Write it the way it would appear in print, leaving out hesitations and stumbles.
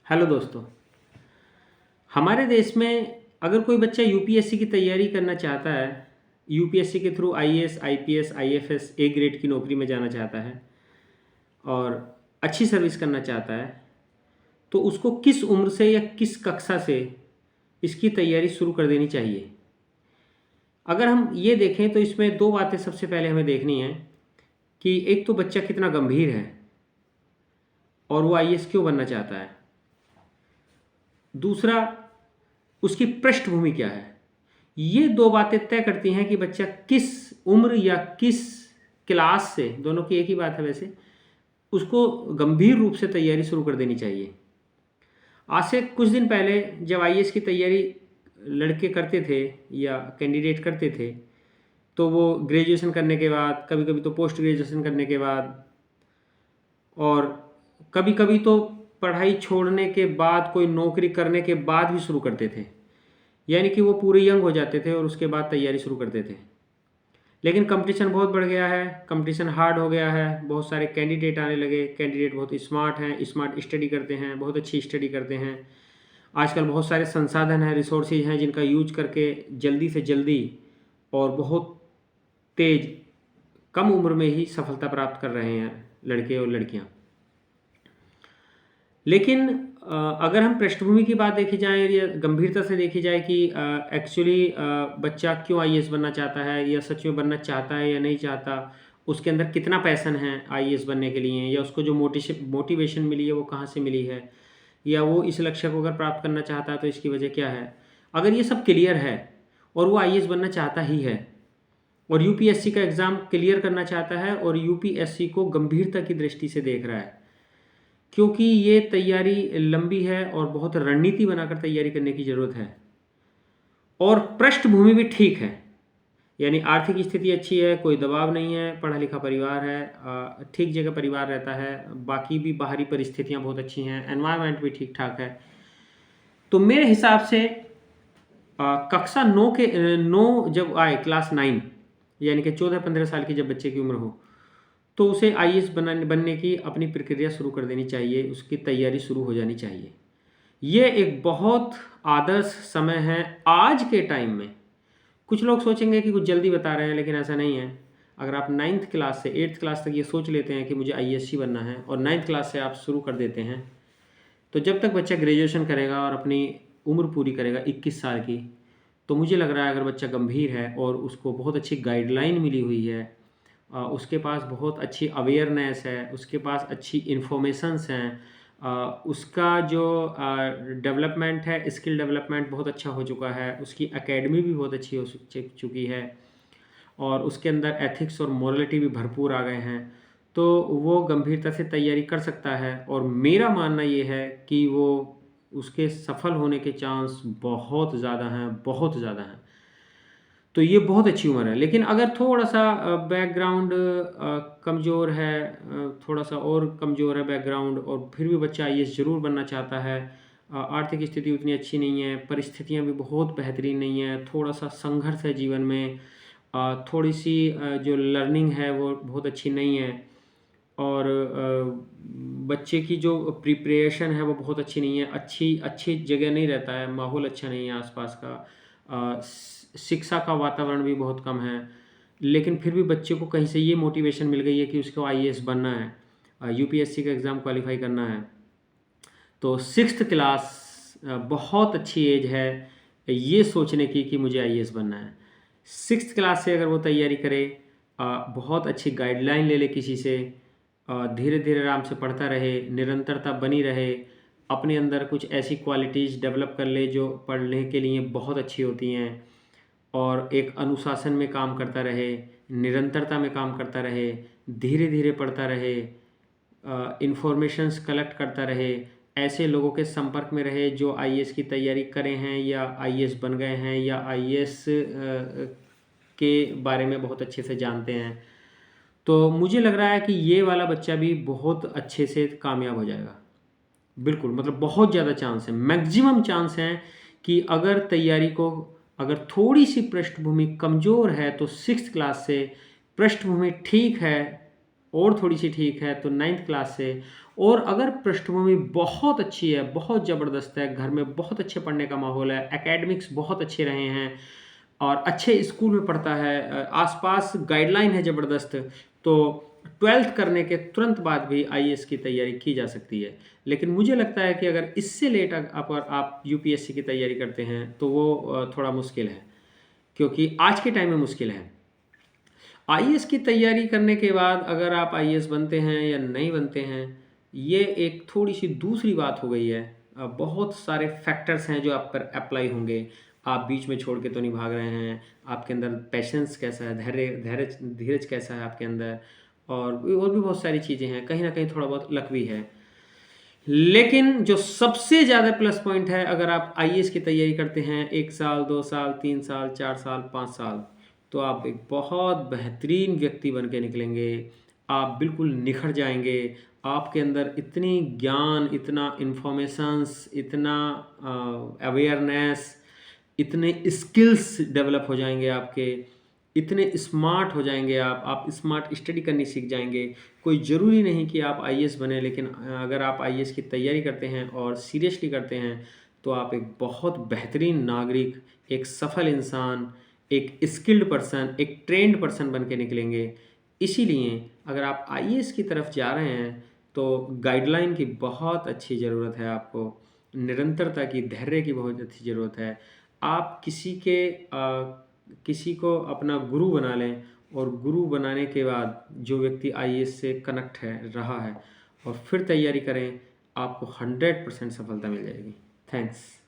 Hello दोस्तों। हमारे देश में अगर कोई बच्चा यूपीएससी की तैयारी करना चाहता है, यूपीएससी के through IAS, IPS, IFS A grade की नौकरी में जाना चाहता है और अच्छी सर्विस करना चाहता है, तो उसको किस उम्र से या किस कक्षा से इसकी तैयारी शुरू कर देनी चाहिए। अगर हम ये देखें तो इसमें दो बातें सबसे पहले हमें देखनी है कि एक तो बच्चा कितना गंभीर है और वो आईएएस क्यों बनना चाहता है। दूसरा, उसकी पृष्ठभूमि क्या है। ये दो बातें तय करती हैं कि बच्चा किस उम्र या किस क्लास से, दोनों की एक ही बात है वैसे, उसको गंभीर रूप से तैयारी शुरू कर देनी चाहिए। आज से कुछ दिन पहले जब आईएएस की तैयारी लड़के करते थे या कैंडिडेट करते थे, तो वो ग्रेजुएशन करने के बाद, कभी कभी तो पोस्ट ग्रेजुएशन करने के बाद, और कभी कभी तो पढ़ाई छोड़ने के बाद, कोई नौकरी करने के बाद भी शुरू करते थे। यानी कि वो पूरे यंग हो जाते थे और उसके बाद तैयारी शुरू करते थे। लेकिन कंपटीशन बहुत बढ़ गया है, कंपटीशन हार्ड हो गया है, बहुत सारे कैंडिडेट आने लगे। कैंडिडेट बहुत स्मार्ट हैं, स्मार्ट स्टडी करते हैं, बहुत अच्छी स्टडी करते हैं। आजकल बहुत सारे संसाधन हैं, रिसोर्सेज हैं, जिनका यूज करके जल्दी से जल्दी और बहुत तेज, कम उम्र में ही सफलता प्राप्त कर रहे हैं लड़के और लड़कियां। लेकिन अगर हम पृष्ठभूमि की बात देखी जाए या गंभीरता से देखी जाए कि एक्चुअली बच्चा क्यों आईएएस बनना चाहता है, या सच में बनना चाहता है या नहीं चाहता, उसके अंदर कितना पैशन है आईएएस बनने के लिए, या उसको जो मोटिवेशन मिली है वो कहाँ से मिली है, या वो इस लक्ष्य को अगर प्राप्त करना चाहता है तो इसकी वजह क्या है। अगर ये सब क्लियर है और वो आईएएस बनना चाहता ही है और यूपीएससी का एग्ज़ाम क्लियर करना चाहता है और यूपीएससी को गंभीरता की दृष्टि से देख रहा है, क्योंकि ये तैयारी लंबी है और बहुत रणनीति बनाकर तैयारी करने की ज़रूरत है, और पृष्ठभूमि भी ठीक है, यानी आर्थिक स्थिति अच्छी है, कोई दबाव नहीं है, पढ़ा लिखा परिवार है, ठीक जगह परिवार रहता है, बाकी भी बाहरी परिस्थितियां बहुत अच्छी हैं, एनवायरनमेंट भी ठीक ठाक है। तो मेरे हिसाब से कक्षा 9 जब आए, क्लास 9, यानी कि 14-15 साल की जब बच्चे की उम्र हो, तो उसे आईएएस बनने की अपनी प्रक्रिया शुरू कर देनी चाहिए, उसकी तैयारी शुरू हो जानी चाहिए। ये एक बहुत आदर्श समय है आज के टाइम में। कुछ लोग सोचेंगे कि कुछ जल्दी बता रहे हैं, लेकिन ऐसा नहीं है। अगर आप 9th क्लास से 8th क्लास तक ये सोच लेते हैं कि मुझे आईएएस बनना है, और 9th क्लास से आप शुरू कर देते हैं, तो जब तक बच्चा ग्रेजुएशन करेगा और अपनी उम्र पूरी करेगा 21 साल की, तो मुझे लग रहा है अगर बच्चा गंभीर है और उसको बहुत अच्छी गाइडलाइन मिली हुई है, उसके पास बहुत अच्छी अवेयरनेस है, उसके पास अच्छी इन्फॉर्मेशंस हैं, उसका जो डेवलपमेंट है, स्किल डेवलपमेंट बहुत अच्छा हो चुका है, उसकी एकेडमी भी बहुत अच्छी हो चुकी है, और उसके अंदर एथिक्स और मोरलिटी भी भरपूर आ गए हैं, तो वो गंभीरता से तैयारी कर सकता है। और मेरा मानना ये है कि वो, उसके सफल होने के चांस बहुत ज़्यादा हैं, बहुत ज़्यादा हैं। तो ये बहुत अच्छी उम्र है। लेकिन अगर थोड़ा सा बैकग्राउंड कमज़ोर है, थोड़ा सा और कमज़ोर है बैकग्राउंड, और फिर भी बच्चा आईएएस ज़रूर बनना चाहता है, आर्थिक स्थिति उतनी अच्छी नहीं है, परिस्थितियां भी बहुत बेहतरीन नहीं है, थोड़ा सा संघर्ष है जीवन में, थोड़ी सी जो लर्निंग है वो बहुत अच्छी नहीं है, और बच्चे की जो प्रिपरेशन है वो बहुत अच्छी नहीं है, अच्छी अच्छी जगह नहीं रहता है, माहौल अच्छा नहीं है आसपास का, शिक्षा का वातावरण भी बहुत कम है, लेकिन फिर भी बच्चे को कहीं से ये मोटिवेशन मिल गई है कि उसको आईएएस बनना है, यूपीएससी का एग्ज़ाम क्वालिफाई करना है। तो 6th क्लास बहुत अच्छी एज है ये सोचने की कि मुझे आईएएस बनना है। 6th क्लास से अगर वो तैयारी करे, बहुत अच्छी गाइडलाइन ले ले किसी से, धीरे धीरे आराम से पढ़ता रहे, निरंतरता बनी रहे, अपने अंदर कुछ ऐसी क्वालिटीज़ डेवलप कर ले जो पढ़ने के लिए बहुत अच्छी होती हैं, और एक अनुशासन में काम करता रहे, निरंतरता में काम करता रहे, धीरे धीरे पढ़ता रहे, इंफॉर्मेशंस कलेक्ट करता रहे, ऐसे लोगों के संपर्क में रहे जो आईएएस की तैयारी करे हैं या आईएएस बन गए हैं या आईएएस के बारे में बहुत अच्छे से जानते हैं। तो मुझे लग रहा है कि ये वाला बच्चा भी बहुत अच्छे से कामयाब हो जाएगा। बिल्कुल, मतलब बहुत ज़्यादा चांस है, मैक्सिमम चांस है कि अगर तैयारी को, अगर थोड़ी सी पृष्ठभूमि कमज़ोर है तो 6th क्लास से, पृष्ठभूमि ठीक है और थोड़ी-सी ठीक है तो 9th क्लास से। और अगर पृष्ठभूमि बहुत अच्छी है, बहुत ज़बरदस्त है, घर में बहुत अच्छे पढ़ने का माहौल है, एकेडमिक्स बहुत अच्छे रहे हैं और अच्छे स्कूल में पढ़ता है, आस-पास गाइडलाइन है ज़बरदस्त, तो 12th करने के तुरंत बाद भी आईएएस की तैयारी की जा सकती है। लेकिन मुझे लगता है कि अगर इससे लेट अगर आप यूपीएससी की तैयारी करते हैं तो वो थोड़ा मुश्किल है, क्योंकि आज के टाइम में मुश्किल है। आईएएस की तैयारी करने के बाद अगर आप आईएएस बनते हैं या नहीं बनते हैं, ये एक थोड़ी-सी दूसरी बात हो गई है। बहुत सारे फैक्टर्स हैं जो आप पर अप्लाई होंगे। आप बीच में छोड़ के तो नहीं भाग रहे हैं, आपके अंदर पेशेंस कैसा है, धीरज कैसा है आपके अंदर, और भी बहुत सारी चीज़ें हैं। कहीं न कहीं थोड़ा बहुत लक भी है। लेकिन जो सबसे ज़्यादा प्लस पॉइंट है, अगर आप आईएएस की तैयारी करते हैं 1 साल, 2 साल, 3 साल, 4 साल, 5 साल, तो आप एक बहुत बेहतरीन व्यक्ति बन के निकलेंगे। आप बिल्कुल निखर जाएँगे। आपके अंदर इतनी ज्ञान, इतना इन्फॉर्मेशंस, इतना अवेयरनेस, इतने स्किल्स डेवलप हो जाएँगे आपके, इतने स्मार्ट हो जाएँगे आप स्मार्ट स्टडी करनी सीख जाएँगे। कोई ज़रूरी नहीं कि आप आईएएस बनें, लेकिन अगर आप आईएएस की तैयारी करते हैं और सीरियसली करते हैं, तो आप एक बहुत बेहतरीन नागरिक, एक सफल इंसान, एक स्किल्ड पर्सन, एक ट्रेन्ड पर्सन बन के निकलेंगे। इसीलिए अगर आप आईएएस की तरफ जा रहे हैं, तो गाइडलाइन की बहुत अच्छी ज़रूरत है आपको, निरंतरता की, धैर्य की बहुत अच्छी ज़रूरत है। आप किसी को अपना गुरु बना लें, और गुरु बनाने के बाद जो व्यक्ति आईएएस से कनेक्ट है, रहा है, और फिर तैयारी करें, आपको 100% सफलता मिल जाएगी। थैंक्स।